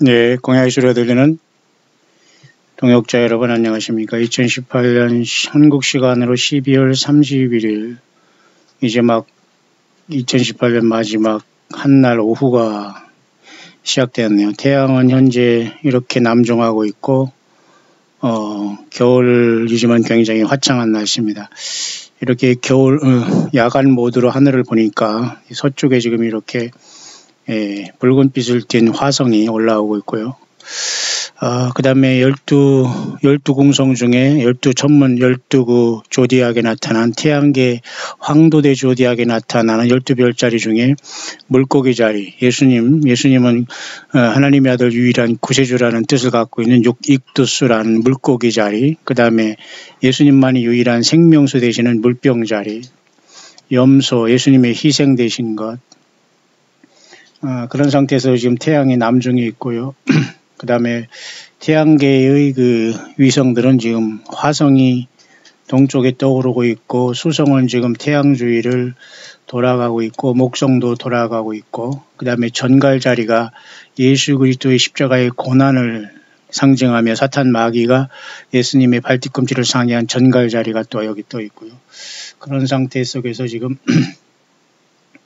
네, 공야의 소리가 들리는 동역자 여러분 안녕하십니까. 2018년 한국 시간으로 12월 31일 이제 막 2018년 마지막 한날 오후가 시작되었네요. 태양은 현재 이렇게 남종하고 있고 겨울이지만 굉장히 화창한 날씨입니다. 이렇게 겨울 야간 모드로 하늘을 보니까 서쪽에 지금 이렇게 붉은빛을 띤 화성이 올라오고 있고요. 그 다음에 12궁성 중에 12그 조디악에 나타난 태양계 황도대 조디악에 나타나는 12별자리 중에 물고기 자리, 예수님은 하나님의 아들 유일한 구세주라는 뜻을 갖고 있는 익두스라는 물고기 자리, 그 다음에 예수님만이 유일한 생명수 되시는 물병 자리, 염소, 예수님의 희생 되신 것, 그런 상태에서 지금 태양이 남중에 있고요. 그 다음에 태양계의 그 위성들은 지금 화성이 동쪽에 떠오르고 있고, 수성은 지금 태양 주위를 돌아가고 있고, 목성도 돌아가고 있고, 그 다음에 전갈 자리가 예수 그리스도의 십자가의 고난을 상징하며 사탄 마귀가 예수님의 발뒤꿈치를 상해한 전갈 자리가 또 여기 떠 있고요. 그런 상태 속에서 지금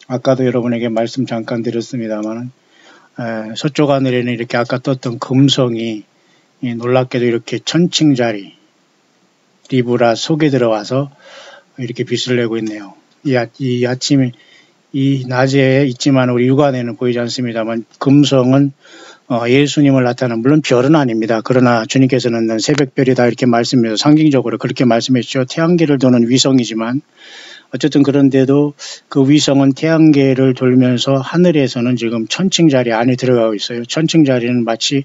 아까도 여러분에게 말씀 잠깐 드렸습니다만 서쪽 하늘에는 이렇게 아까 떴던 금성이 놀랍게도 이렇게 천칭자리 리브라 속에 들어와서 이렇게 빛을 내고 있네요. 이 아침에 이 낮에 있지만 우리 육안에는 보이지 않습니다만 금성은 예수님을 나타내는, 물론 별은 아닙니다. 그러나 주님께서는 새벽별이다 이렇게 말씀해서 상징적으로 그렇게 말씀했죠. 태양계를 도는 위성이지만 어쨌든 그런데도 그 위성은 태양계를 돌면서 하늘에서는 지금 천칭자리 안에 들어가고 있어요. 천칭자리는 마치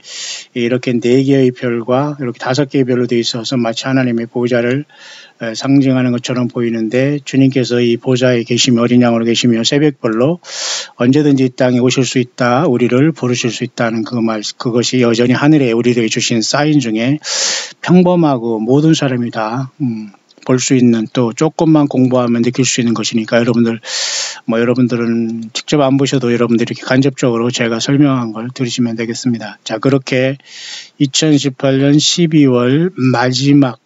이렇게 4개의 별과 이렇게 5개의 별로 되어 있어서 마치 하나님의 보좌를 상징하는 것처럼 보이는데, 주님께서 이 보좌에 계시며 어린 양으로 계시며 새벽별로 언제든지 이 땅에 오실 수 있다, 우리를 부르실 수 있다는 그것이 여전히 하늘에 우리에게 주신 사인 중에 평범하고 모든 사람이 다 볼 수 있는, 또 조금만 공부하면 느낄 수 있는 것이니까 여러분들은 직접 안 보셔도 여러분들이 이렇게 간접적으로 제가 설명한 걸 들으시면 되겠습니다. 자, 그렇게 2018년 12월 마지막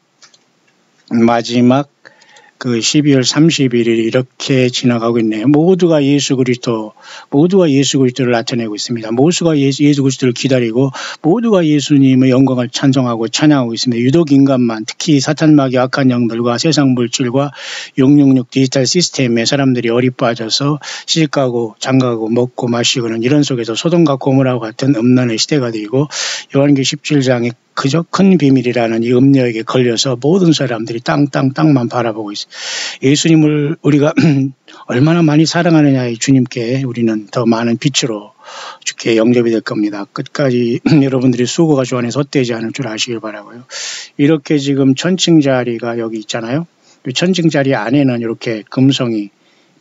그 12월 31일이 이렇게 지나가고 있네요. 모두가 예수 그리스도를 나타내고 있습니다. 모두가 예수 그리스도를 기다리고 모두가 예수님의 영광을 찬송하고 찬양하고 있습니다. 유독 인간만, 특히 사탄 마귀 악한 영들과 세상 물질과 666 디지털 시스템에 사람들이 어리빠져서 시집가고 장가고 먹고 마시고는 이런 속에서 소돔과 고모라와 같은 음란의 시대가 되고, 요한계시록 17장에 그저 큰 비밀이라는 이 음녀에게 걸려서 모든 사람들이 땅만 바라보고 있어요. 예수님을 우리가 얼마나 많이 사랑하느냐에 주님께 우리는 더 많은 빛으로 주께 영접이 될 겁니다. 끝까지 여러분들이 수고가 주 안에 헛되지 않을 줄 아시길 바라고요. 이렇게 지금 천칭자리가 여기 있잖아요. 이 천칭자리 안에는 이렇게 금성이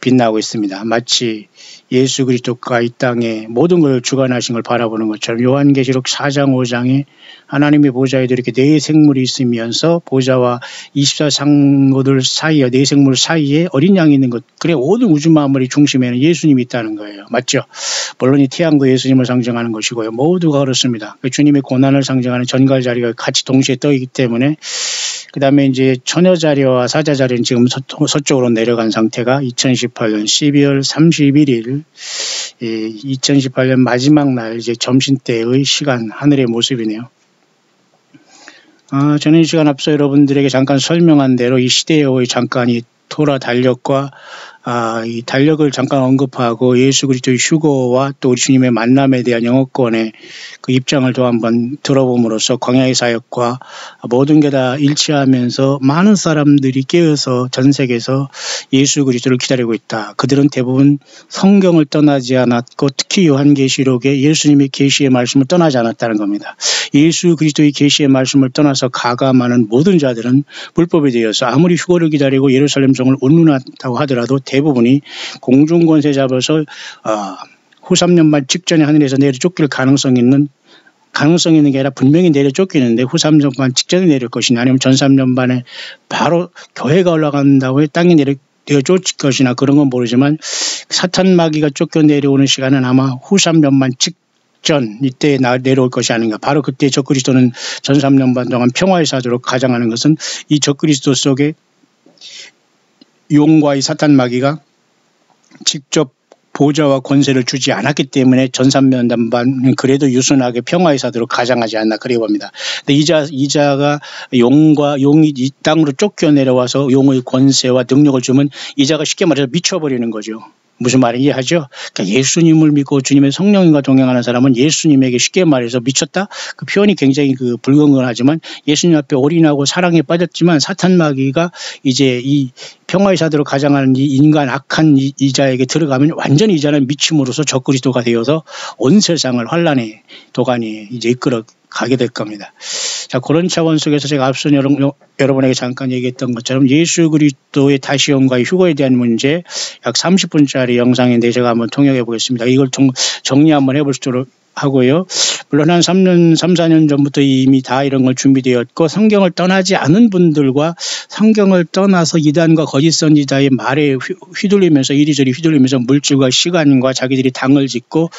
빛나고 있습니다. 마치 예수 그리스도가 이 땅에 모든 걸 주관하신 걸 바라보는 것처럼 요한계시록 4장 5장에 하나님의 보좌에도 이렇게 4생물이 있으면서 보좌와 24상모들 사이에, 4생물 사이에 어린 양이 있는 것, 그래 모든 우주 만물의 중심에는 예수님이 있다는 거예요. 맞죠? 물론 이 태양도 예수님을 상징하는 것이고요. 모두가 그렇습니다. 주님의 고난을 상징하는 전갈 자리가 같이 동시에 떠 있기 때문에, 그 다음에 이제 처녀 자리와 사자 자리는 지금 서쪽으로 내려간 상태가 2018년 12월 31일 2018년 마지막 날 이제 점심때의 시간 하늘의 모습이네요. 저는 이 시간 앞서 여러분들에게 잠깐 설명한 대로 이 시대의 잠깐 이 토라 달력과 이 달력을 잠깐 언급하고 예수 그리스도의 휴거와 또 우리 주님의 만남에 대한 영어권의 그 입장을 또 한번 들어봄으로써 광야의 사역과 모든 게 다 일치하면서 많은 사람들이 깨어서 전 세계에서 예수 그리스도를 기다리고 있다. 그들은 대부분 성경을 떠나지 않았고 특히 요한계시록에 예수님의 계시의 말씀을 떠나지 않았다는 겁니다. 예수 그리스도의 계시의 말씀을 떠나서 가감하는 모든 자들은 불법에 대해서 아무리 휴거를 기다리고 예루살렘 성을 운운한다고 하더라도 대부분이 공중권세 잡아서 후 3년 말 직전에 하늘에서 내려 쫓길 가능성이 있는 게 아니라 분명히 내려 쫓기는데 후 3년 반 직전에 내릴 것이냐, 아니면 전 3년 반에 바로 교회가 올라간다고 해 땅에 내려 쫓을 것이나 그런 건 모르지만 사탄 마귀가 쫓겨 내려오는 시간은 아마 후 3년 반 직전 이때 내려올 것이 아닌가. 바로 그때 적그리스도는 전 3년 반 동안 평화의 사도로 가장하는 것은 이 적그리스도 속에 용과의 사탄 마귀가 직접 보좌와 권세를 주지 않았기 때문에 전 3년 반 그래도 유순하게 평화의 사도로 가장하지 않나 그래 봅니다. 근데 이자가 용이 이 땅으로 쫓겨 내려와서 용의 권세와 능력을 주면 이자가 쉽게 말해서 미쳐버리는 거죠. 무슨 말인지 이해하죠? 그러니까 예수님을 믿고 주님의 성령님과 동행하는 사람은 예수님에게 쉽게 말해서 미쳤다? 그 표현이 굉장히 불건건하지만 예수님 앞에 올인하고 사랑에 빠졌지만 사탄 마귀가 이제 이 평화의 사도로 가장하는 이 인간 악한 이자에게 들어가면 완전히 이자는 미침으로써 적그리스도가 되어서 온 세상을 환란의 도가니에 이제 이끌어 가게 될 겁니다. 자, 그런 차원 속에서 제가 앞서 여러분에게 잠깐 얘기했던 것처럼 예수 그리스도의 다시 온과의 휴거에 대한 문제 약 30분짜리 영상인데 제가 한번 통역해 보겠습니다. 이걸 정리 한번 해보도록 하고요. 물론 한 4년 전부터 이미 다 이런 걸 준비되었고 성경을 떠나지 않은 분들과 성경을 떠나서 이단과 거짓 선지자의 말에 휘둘리면서 이리저리 휘둘리면서 물질과 시간과 자기들이 당을 짓고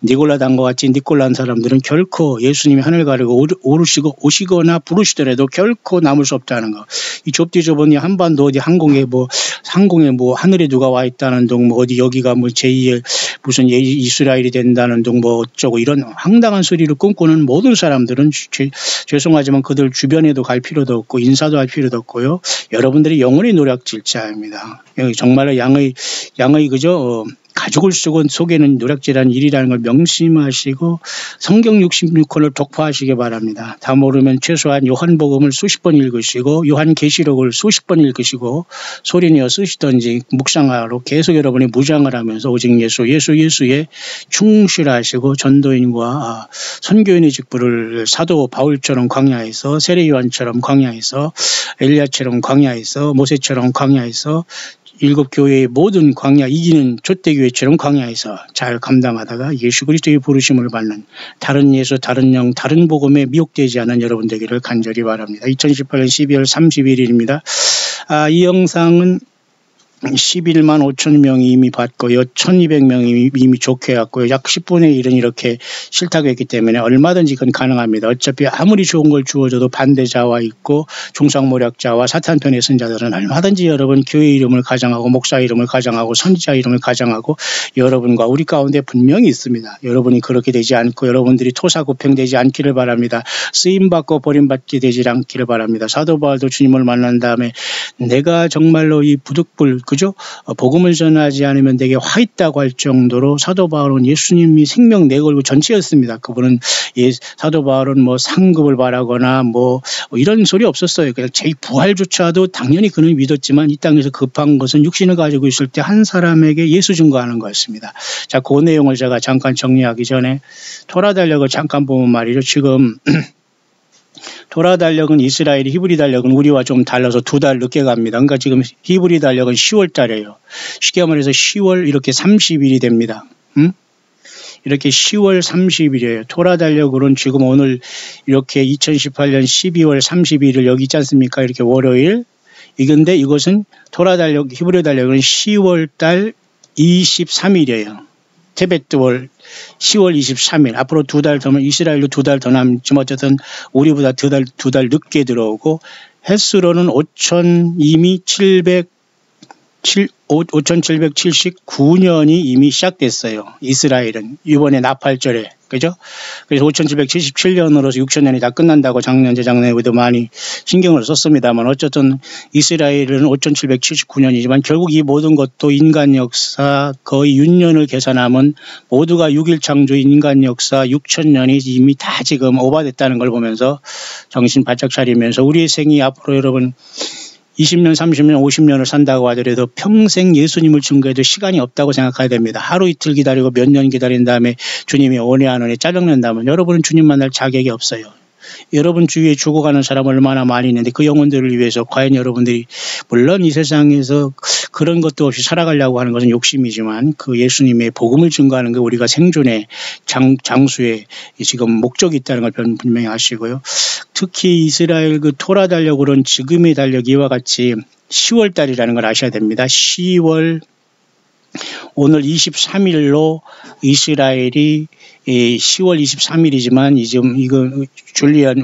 니골라 당과 같이 니골라한 사람들은 결코 예수님이 하늘 가르고 오시거나 부르시더라도 결코 남을 수 없다는 거. 이 좁디 좁은 한반도 어디 항공에 하늘에 누가 와 있다는 둥 어디 여기가 제2의 무슨 이스라엘이 된다는 둥 어쩌고 이런 황당한 소리를 꿈꾸는 모든 사람들은 죄송하지만 그들 주변에도 갈 필요도 없고 인사도 할 필요도 없고요. 여러분들이 영혼의 노략질자입니다. 정말로 양의 그저 가죽을 쓰고 속에는 노략질하는 일이라는 걸 명심하시고 성경 66권을 독파하시기 바랍니다. 다 모르면 최소한 요한복음을 수십 번 읽으시고 요한계시록을 수십 번 읽으시고 소리내어 쓰시든지 묵상하러 계속 여러분이 무장을 하면서 오직 예수에 충실하시고 전도인과 선교인의 직분을 사도 바울처럼 광야에서 세례 요한처럼 광야에서 엘리야처럼 광야에서 모세처럼 광야에서 일곱 교회의 모든 광야 이기는 촛대교회처럼 광야에서 잘 감당하다가 예수 그리스도의 부르심을 받는 다른 예수, 다른 영, 다른 복음에 미혹되지 않은 여러분 되기를 간절히 바랍니다. 2018년 12월 31일입니다. 이 영상은 11만 5천 명이 이미 봤고요. 1200명이 이미 족해왔고요. 약 10분의 1은 이렇게 싫다고 했기 때문에 얼마든지 그건 가능합니다. 어차피 아무리 좋은 걸 주어줘도 반대자와 있고 중상모략자와 사탄편의 선자들은 얼마든지 여러분 교회 이름을 가장하고 목사 이름을 가장하고 선지자 이름을 가장하고 여러분과 우리 가운데 분명히 있습니다. 여러분이 그렇게 되지 않고 여러분들이 토사구팽되지 않기를 바랍니다. 쓰임받고 버림받게 되지 않기를 바랍니다. 사도 바울도 주님을 만난 다음에 내가 정말로 이 부득불 그죠? 복음을 전하지 않으면 내게 화 있다고 할 정도로 사도 바울은 예수님이 생명 내걸고 전체였습니다. 그분은 사도 바울은 상급을 바라거나 이런 소리 없었어요. 그냥 제 부활조차도 당연히 그는 믿었지만 이 땅에서 급한 것은 육신을 가지고 있을 때 한 사람에게 예수 증거하는 거였습니다. 자, 그 내용을 제가 잠깐 정리하기 전에 토라 달력을 잠깐 보면 말이죠. 지금 토라 달력은 이스라엘이 히브리 달력은 우리와 좀 달라서 2달 늦게 갑니다. 그러니까 지금 히브리 달력은 10월 달이에요. 쉽게 말해서 10월 이렇게 30일이 됩니다. 이렇게 10월 30일이에요. 토라 달력으로는 지금 오늘 이렇게 2018년 12월 31일 여기 있지 않습니까? 이렇게 월요일. 이건데 이것은 토라 달력, 히브리 달력은 10월 달 23일이에요. 테벳월 10월 23일 앞으로 2달 더면 이스라엘로 2달 더 남지만 어쨌든 우리보다 2달 늦게 들어오고 횟수로는 5779년이 이미 시작됐어요. 이스라엘은 이번에 나팔절에 그죠? 그래서 5777년으로서 6000년이 다 끝난다고 작년 재작년에도 많이 신경을 썼습니다만 어쨌든 이스라엘은 5779년이지만 결국 이 모든 것도 인간 역사 거의 6년을 계산하면 모두가 6일 창조인 인간 역사 6000년이 이미 다 지금 오버됐다는 걸 보면서 정신 바짝 차리면서 우리의 생이 앞으로 여러분 20년, 30년, 50년을 산다고 하더라도 평생 예수님을 증거해도 시간이 없다고 생각해야 됩니다. 하루 이틀 기다리고 몇 년 기다린 다음에 주님이 원해 안 원해 짜증낸다면 여러분은 주님 만날 자격이 없어요. 여러분 주위에 죽어가는 사람 얼마나 많이 있는데 그 영혼들을 위해서 과연 여러분들이 물론 이 세상에서 그런 것도 없이 살아가려고 하는 것은 욕심이지만 그 예수님의 복음을 증거하는 게 우리가 생존의 장수의 지금 목적이 있다는 걸 분명히 아시고요. 특히 이스라엘 그 토라 달력으로는 지금의 달력 이와 같이 10월 달이라는 걸 아셔야 됩니다. 10월 오늘 23일로 이스라엘이 10월 23일이지만 지금 이거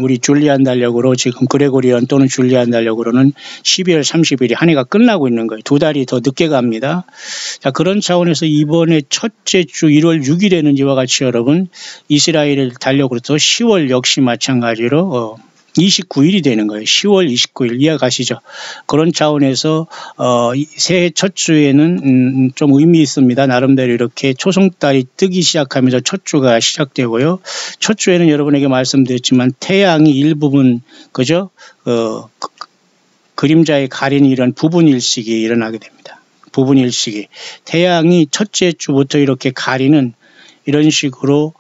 우리 줄리안 달력으로 지금 그레고리안 또는 줄리안 달력으로는 12월 30일이 한 해가 끝나고 있는 거예요. 2달이 더 늦게 갑니다. 자, 그런 차원에서 이번에 첫째 주 1월 6일에는 이와 같이 여러분 이스라엘 달력으로서 10월 역시 마찬가지로 29일이 되는 거예요. 10월 29일 이해가시죠? 그런 차원에서 새해 첫 주에는 좀 의미 있습니다. 나름대로 이렇게 초승달이 뜨기 시작하면서 첫 주가 시작되고요. 첫 주에는 여러분에게 말씀드렸지만 태양이 일부분 그죠? 그림자에 가린 이런 부분 일식이 일어나게 됩니다. 부분 일식이 태양이 첫째 주부터 이렇게 가리는 이런 식으로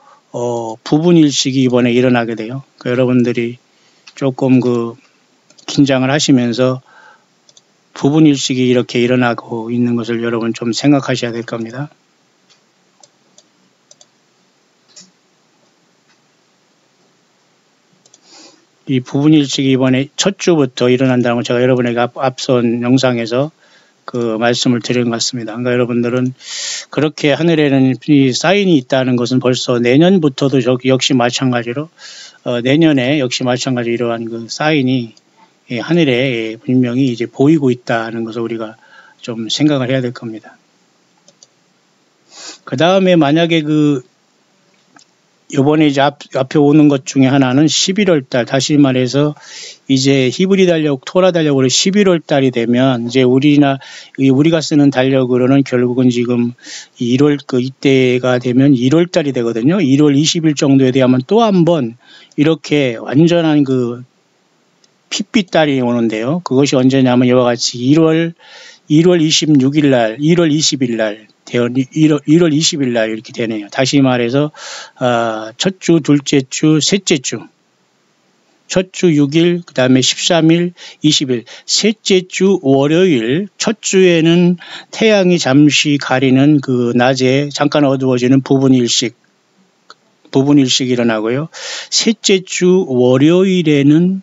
부분 일식이 이번에 일어나게 돼요. 여러분들이 조금 긴장을 하시면서 부분 일식이 이렇게 일어나고 있는 것을 여러분 좀 생각하셔야 될 겁니다. 이 부분 일식이 이번에 첫 주부터 일어난다는 걸 제가 여러분에게 앞선 영상에서 말씀을 드린 것 같습니다. 그러니까 여러분들은 그렇게 하늘에는 이 사인이 있다는 것은 벌써 내년부터도 역시 마찬가지로 내년에 역시 마찬가지로 이러한 사인이 하늘에 분명히 이제 보이고 있다는 것을 우리가 좀 생각을 해야 될 겁니다. 그 다음에 만약에 요번에 이제 앞에 오는 것 중에 하나는 11월 달, 다시 말해서 이제 히브리 달력, 토라 달력으로 11월 달이 되면 이제 우리가 쓰는 달력으로는 결국은 지금 1월 이때가 되면 1월 달이 되거든요. 1월 20일 정도에 되면 또 한 번 이렇게 완전한 핏빛 달이 오는데요. 그것이 언제냐면 이와 같이 1월 26일 날, 1월 20일 날 1월 20일 날 이렇게 되네요. 다시 말해서 첫 주, 둘째 주, 셋째 주. 첫 주 6일, 그 다음에 13일, 20일. 셋째 주 월요일, 첫 주에는 태양이 잠시 가리는 낮에 잠깐 어두워지는 부분 일식이 일어나고요. 셋째 주 월요일에는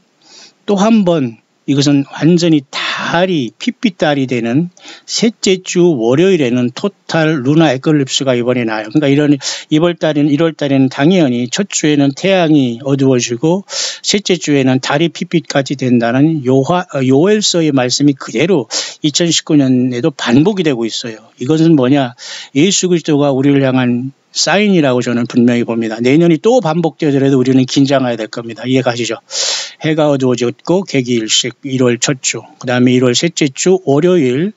또 한 번 이것은 완전히 달이 핏빛 달이 되는 셋째 주 월요일에는 토탈 루나 에클립스가 이번에 나요. 그러니까 이번 달에는 1월 달에는 당연히 첫 주에는 태양이 어두워지고 셋째 주에는 달이 핏빛까지 된다는 요엘서의 말씀이 그대로 2019년에도 반복이 되고 있어요. 이것은 뭐냐? 예수 그리스도가 우리를 향한 사인이라고 저는 분명히 봅니다. 내년이 또 반복되더라도 우리는 긴장해야 될 겁니다. 이해가시죠? 해가 어두워졌고 개기일식 1월 첫 주, 그 다음에 1월 셋째 주 월요일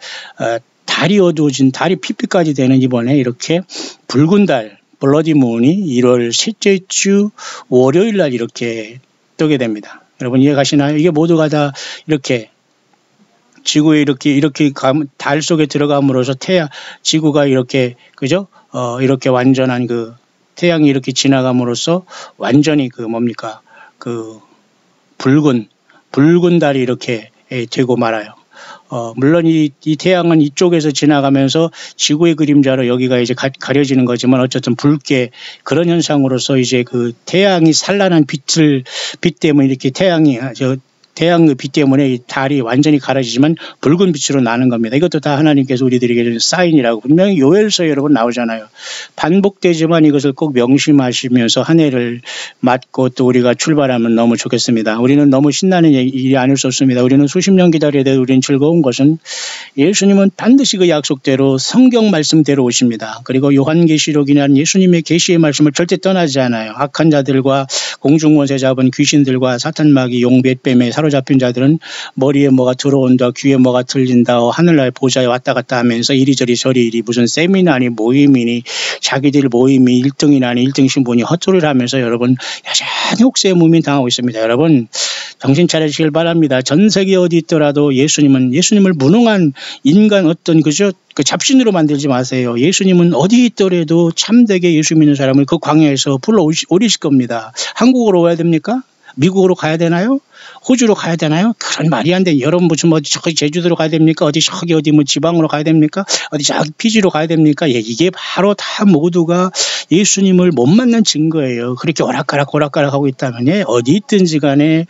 달이 어두워진 달이 핏빛까지 되는 이번에 이렇게 붉은 달 블러디문이 1월 셋째 주 월요일 날 이렇게 뜨게 됩니다. 여러분 이해가시나요? 이게 모두가 다 이렇게 지구에 이렇게 달 속에 들어감으로써 지구가 이렇게 그죠? 이렇게 완전한 태양이 이렇게 지나감으로써 완전히 붉은 달이 이렇게 되고 말아요. 물론 이 태양은 이쪽에서 지나가면서 지구의 그림자로 여기가 이제 가려지는 거지만 어쨌든 붉게 그런 현상으로서 이제 태양이 산란한 빛 때문에 이렇게 태양 빛 때문에 이 달이 완전히 가려지지만 붉은 빛으로 나는 겁니다. 이것도 다 하나님께서 우리들에게 주는 사인이라고 분명히 요엘서 여러분 나오잖아요. 반복되지만 이것을 꼭 명심하시면서 한 해를 맞고 또 우리가 출발하면 너무 좋겠습니다. 우리는 너무 신나는 일이 아닐 수 없습니다. 우리는 수십 년 기다려야 돼도 우리는 즐거운 것은 예수님은 반드시 그 약속대로 성경 말씀대로 오십니다. 그리고 요한계시록이라는 예수님의 계시의 말씀을 절대 떠나지 않아요. 악한 자들과 공중권세 잡은 귀신들과 사탄마귀 용벳뱀에 사로잡힌 자들은 머리에 뭐가 들어온다, 귀에 뭐가 들린다, 하늘날 보좌에 왔다 갔다 하면서 이리저리 저리이리 무슨 세미나니 모임이니 자기들 모임이 1등이나니 1등 신분이 헛소리를 하면서 여러분 여전히 혹세의 무민 당하고 있습니다. 여러분 정신 차리시길 바랍니다. 전 세계 어디 있더라도 예수님을 무능한 인간 잡신으로 만들지 마세요. 예수님은 어디 있더라도 참되게 예수 믿는 사람을 그 광야에서 불러 오리실 겁니다. 한국으로 와야 됩니까? 미국으로 가야 되나요? 호주로 가야 되나요? 그런 말이 안 돼. 여러분 무슨 저기 제주도로 가야 됩니까? 어디 지방으로 가야 됩니까? 어디 저기 피지로 가야 됩니까? 예, 이게 바로 다 모두가 예수님을 못 만난 증거예요. 그렇게 오락가락 하고 있다면 어디 있든지 간에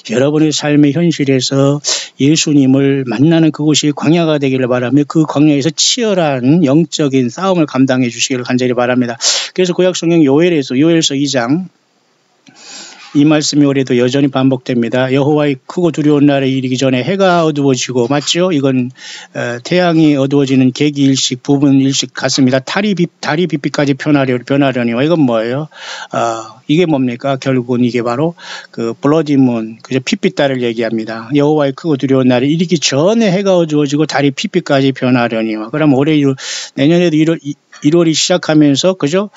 여러분의 삶의 현실에서 예수님을 만나는 그곳이 광야가 되기를 바라며 그 광야에서 치열한 영적인 싸움을 감당해 주시기를 간절히 바랍니다. 그래서 구약성경 요엘서 2장 이 말씀이 올해도 여전히 반복됩니다. 여호와의 크고 두려운 날에 이르기 전에 해가 어두워지고, 맞죠? 이건 태양이 어두워지는 계기일식, 부분일식 같습니다. 달이 빛빛까지 변하려니와 이건 뭐예요? 이게 뭡니까? 결국은 이게 바로 그 블러디문, 그죠? 핏빛달을 얘기합니다. 여호와의 크고 두려운 날에 이르기 전에 해가 어두워지고 달이 핏빛까지 변하려니와. 그럼 올해 내년에도 1월이 시작하면서, 그죠?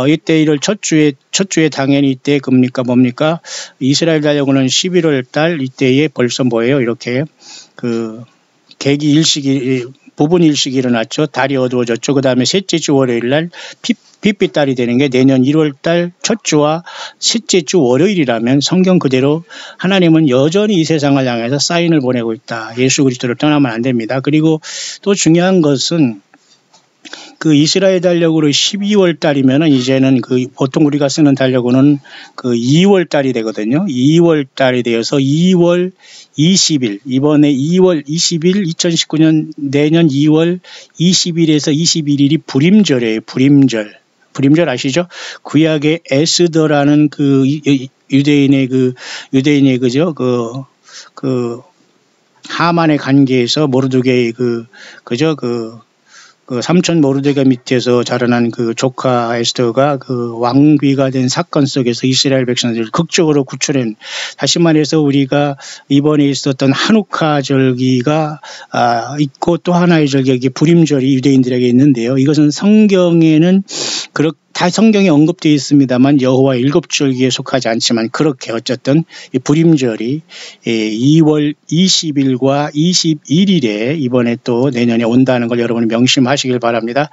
이때 1월 첫 주에 당연히 이때 뭡니까? 이스라엘 달력으로는 11월 달 이때에 벌써 뭐예요? 이렇게 그 계기 일식이, 부분 일식이 일어났죠. 달이 어두워졌죠. 그 다음에 셋째 주 월요일 날 핏빛달이 되는 게 내년 1월 달 첫 주와 셋째 주 월요일이라면 성경 그대로 하나님은 여전히 이 세상을 향해서 사인을 보내고 있다. 예수 그리스도를 떠나면 안 됩니다. 그리고 또 중요한 것은 그 이스라엘 달력으로 12월 달이면은 이제는 그 보통 우리가 쓰는 달력으로는 그 2월 달이 되거든요. 2월 달이 되어서 2월 20일, 이번에 2월 20일, 2019년 내년 2월 20일에서 21일이 불임절이에요. 불임절 아시죠? 구약의 에스더라는 그 유대인의 그죠? 그 하만의 관계에서 모르드게의 그죠? 그 삼촌 모르드게 밑에서 자라난 그 조카 에스더가 그 왕비가 된 사건 속에서 이스라엘 백성들을 극적으로 구출한, 다시 말해서 우리가 이번에 있었던 한우카 절기가 있고 또 하나의 절기, 불임절이 유대인들에게 있는데요. 이것은 성경에는 다 성경에 언급되어 있습니다만 여호와 7절기에 속하지 않지만 그렇게 어쨌든 이 불임절이 2월 20일과 21일에 이번에 또 내년에 온다는 걸 여러분이 명심하시길 바랍니다.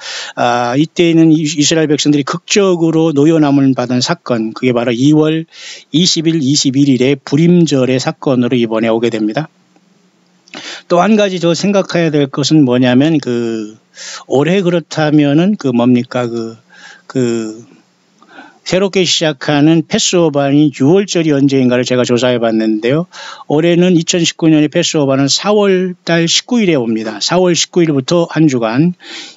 이때는 이스라엘 백성들이 극적으로 노여남을 받은 사건, 그게 바로 2월 20일, 21일에 불임절의 사건으로 이번에 오게 됩니다. 또 한 가지 저 생각해야 될 것은 뭐냐면 올해 그렇다면은 새롭게 시작하는 패스오버는 6월절이 언제인가를 제가 조사해 봤는데요. 올해는 2019년의 패스오버는 4월달 19일에 옵니다. 4월 19일부터 한 주간,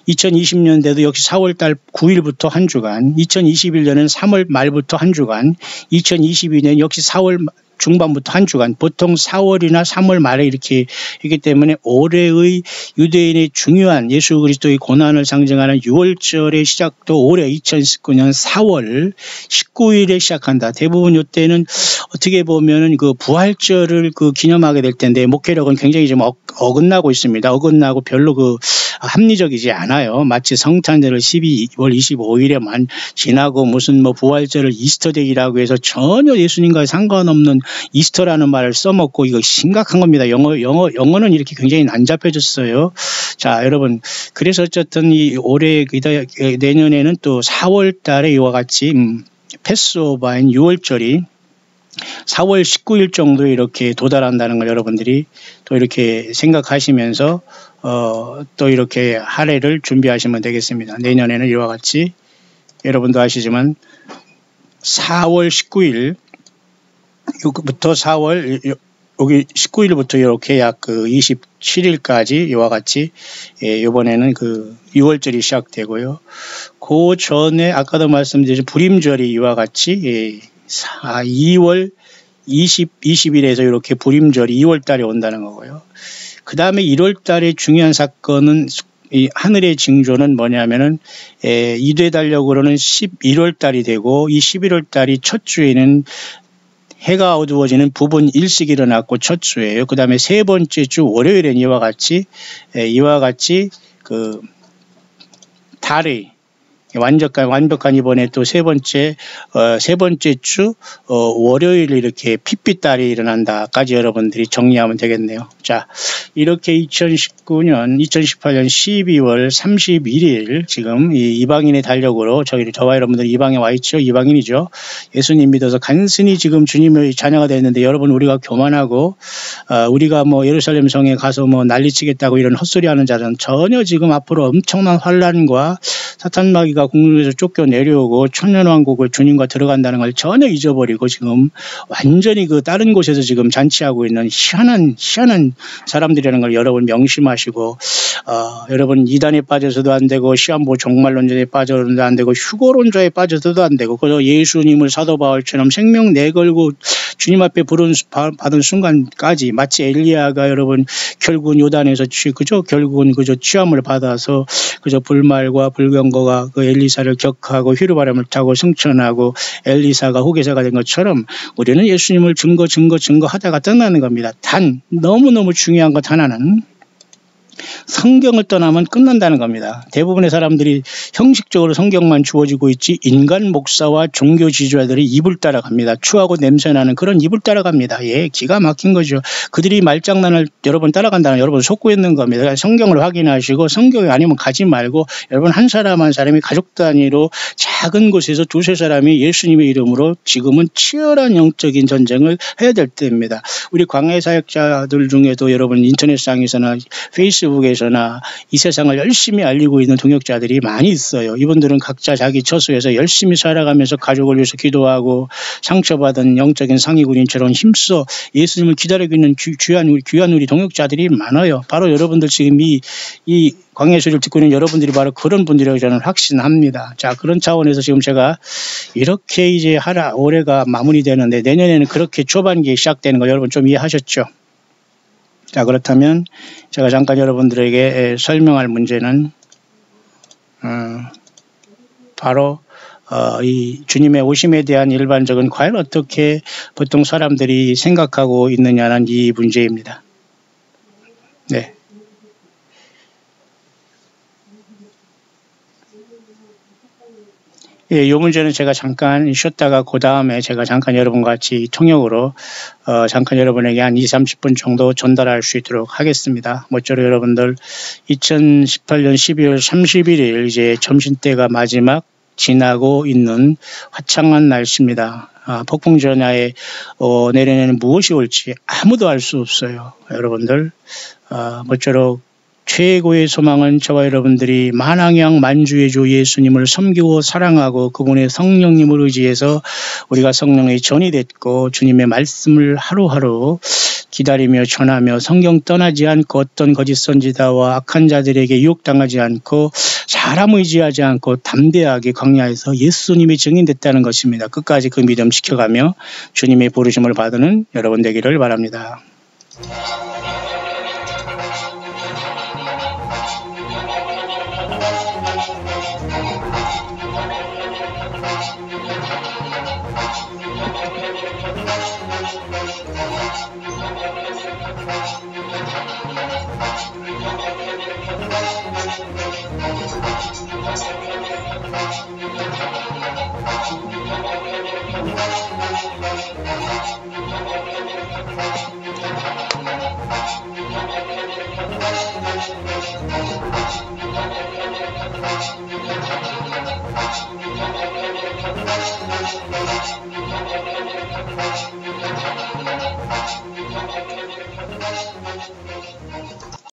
2020년대도 역시 4월달 9일부터 한 주간, 2021년은 3월 말부터 한 주간, 2022년 역시 4월 중반부터 한 주간, 보통 4월이나 3월 말에 이렇게 했기 때문에 올해의 유대인의 중요한 예수 그리스도의 고난을 상징하는 6월절의 시작도 올해 2019년 4월 19일에 시작한다. 대부분 이때는 어떻게 보면은 그 부활절을 기념하게 될 텐데 목회력은 굉장히 좀 어긋나고 있습니다. 어긋나고 별로 합리적이지 않아요. 마치 성탄절을 12월 25일에만 지나고 무슨 부활절을 이스터데이라고 해서 전혀 예수님과 상관없는 이스터라는 말을 써먹고 이거 심각한 겁니다. 영어는 이렇게 굉장히 난잡해졌어요. 자, 여러분. 그래서 어쨌든 올해 내년에는 또 4월 달에 이와 같이 패스오버인 6월절이 4월 19일 정도에 이렇게 도달한다는 걸 여러분들이 또 이렇게 생각하시면서 또 이렇게 한 해를 준비하시면 되겠습니다. 내년에는 이와 같이 여러분도 아시지만 4월 19일 부터 4월 여기 19일부터 이렇게 약 27일까지 이와 같이 이번에는 6월절이 시작되고요. 그 전에 아까도 말씀드린 불임절이 이와 같이 2월 20일에서 이렇게 불임절이 2월 달에 온다는 거고요. 그 다음에 1월 달에 중요한 사건은 이 하늘의 징조는 뭐냐면은 이대 달력으로는 11월 달이 되고 이 11월 달이 첫 주에는 해가 어두워지는 부분 일식이 일어났고 첫 주예요. 그 다음에 세 번째 주 월요일엔 이와 같이 달의 완벽한 이번에 또 세 번째 주 월요일 이렇게 핏빛달이 일어난다까지 여러분들이 정리하면 되겠네요. 자, 이렇게 2018년 12월 31일 지금 이 이방인의 달력으로 저와 여러분들 이방에 와 있죠. 이방인이죠. 예수님 믿어서 간신히 지금 주님의 자녀가 됐는데 여러분 우리가 교만하고 우리가 예루살렘 성에 가서 난리치겠다고 이런 헛소리하는 자는 전혀 지금 앞으로 엄청난 환란과 사탄 마귀가 자기가 궁극에서 쫓겨 내려오고 천년왕국을 주님과 들어간다는 걸 전혀 잊어버리고 지금 완전히 그 다른 곳에서 지금 잔치하고 있는 희한한 사람들이라는 걸 여러분 명심하시고 여러분 이단에 빠져서도 안 되고 시한부 종말론자에 빠져서도 안 되고 휴거론자에 빠져서도 안 되고 그저 예수님을 사도 바울처럼 생명 내걸고 주님 앞에 받은 순간까지 마치 엘리야가 여러분 결국은 요단에서 결국은 취함을 받아서 그저 불말과 불경거가 그 엘리사를 격하고 휘루바람을 타고 승천하고 엘리사가 후계자가 된 것처럼 우리는 예수님을 증거 하다가 떠나는 겁니다. 단 너무너무 중요한 것 하나는 성경을 떠나면 끝난다는 겁니다. 대부분의 사람들이 형식적으로 성경만 주어지고 있지 인간 목사와 종교 지주자들이 입을 따라갑니다. 추하고 냄새나는 그런 입을 따라갑니다. 예, 기가 막힌 거죠. 그들이 말장난을 여러분 따라간다는 여러분 속고 있는 겁니다. 그러니까 성경을 확인하시고 성경이 아니면 가지 말고 여러분 한 사람이 가족 단위로 작은 곳에서 두세 사람이 예수님의 이름으로 지금은 치열한 영적인 전쟁을 해야 될 때입니다. 우리 광야 사역자들 중에도 여러분 인터넷상에서나 페이스북에서나 이 세상을 열심히 알리고 있는 동역자들이 많이 있어요. 이분들은 각자 자기 처소에서 열심히 살아가면서 가족을 위해서 기도하고 상처받은 영적인 상위군인처럼 힘써 예수님을 기다리고 있는 귀한 우리 동역자들이 많아요. 바로 여러분들 지금 이 광야의 소리를 듣고 있는 여러분들이 바로 그런 분들이라고 저는 확신합니다. 자, 그런 차원에서 지금 제가 이렇게 이제 올해가 마무리되는데 내년에는 그렇게 초반기에 시작되는 거 여러분 좀 이해하셨죠? 자, 그렇다면 제가 잠깐 여러분들에게 설명할 문제는 바로 이 주님의 오심에 대한 일반적인 과연 어떻게 보통 사람들이 생각하고 있느냐는 이 문제입니다. 네. 예, 이 문제는 제가 잠깐 쉬었다가 그 다음에 제가 잠깐 여러분과 같이 통역으로 잠깐 여러분에게 한 20-30분 정도 전달할 수 있도록 하겠습니다. 모쪼록 여러분들 2018년 12월 31일 이제 점심때가 마지막 지나고 있는 화창한 날씨입니다. 폭풍전야에 내년에는 무엇이 올지 아무도 알 수 없어요. 여러분들 모쪼록 최고의 소망은 저와 여러분들이 만왕양 만주의 주 예수님을 섬기고 사랑하고 그분의 성령님을 의지해서 우리가 성령의 전이 됐고 주님의 말씀을 하루하루 기다리며 전하며 성경 떠나지 않고 어떤 거짓 선지자와 악한 자들에게 유혹당하지 않고 사람 의지하지 않고 담대하게 광야에서 예수님이 증인됐다는 것입니다. 끝까지 그 믿음 지켜가며 주님의 부르심을 받는 여러분 되기를 바랍니다.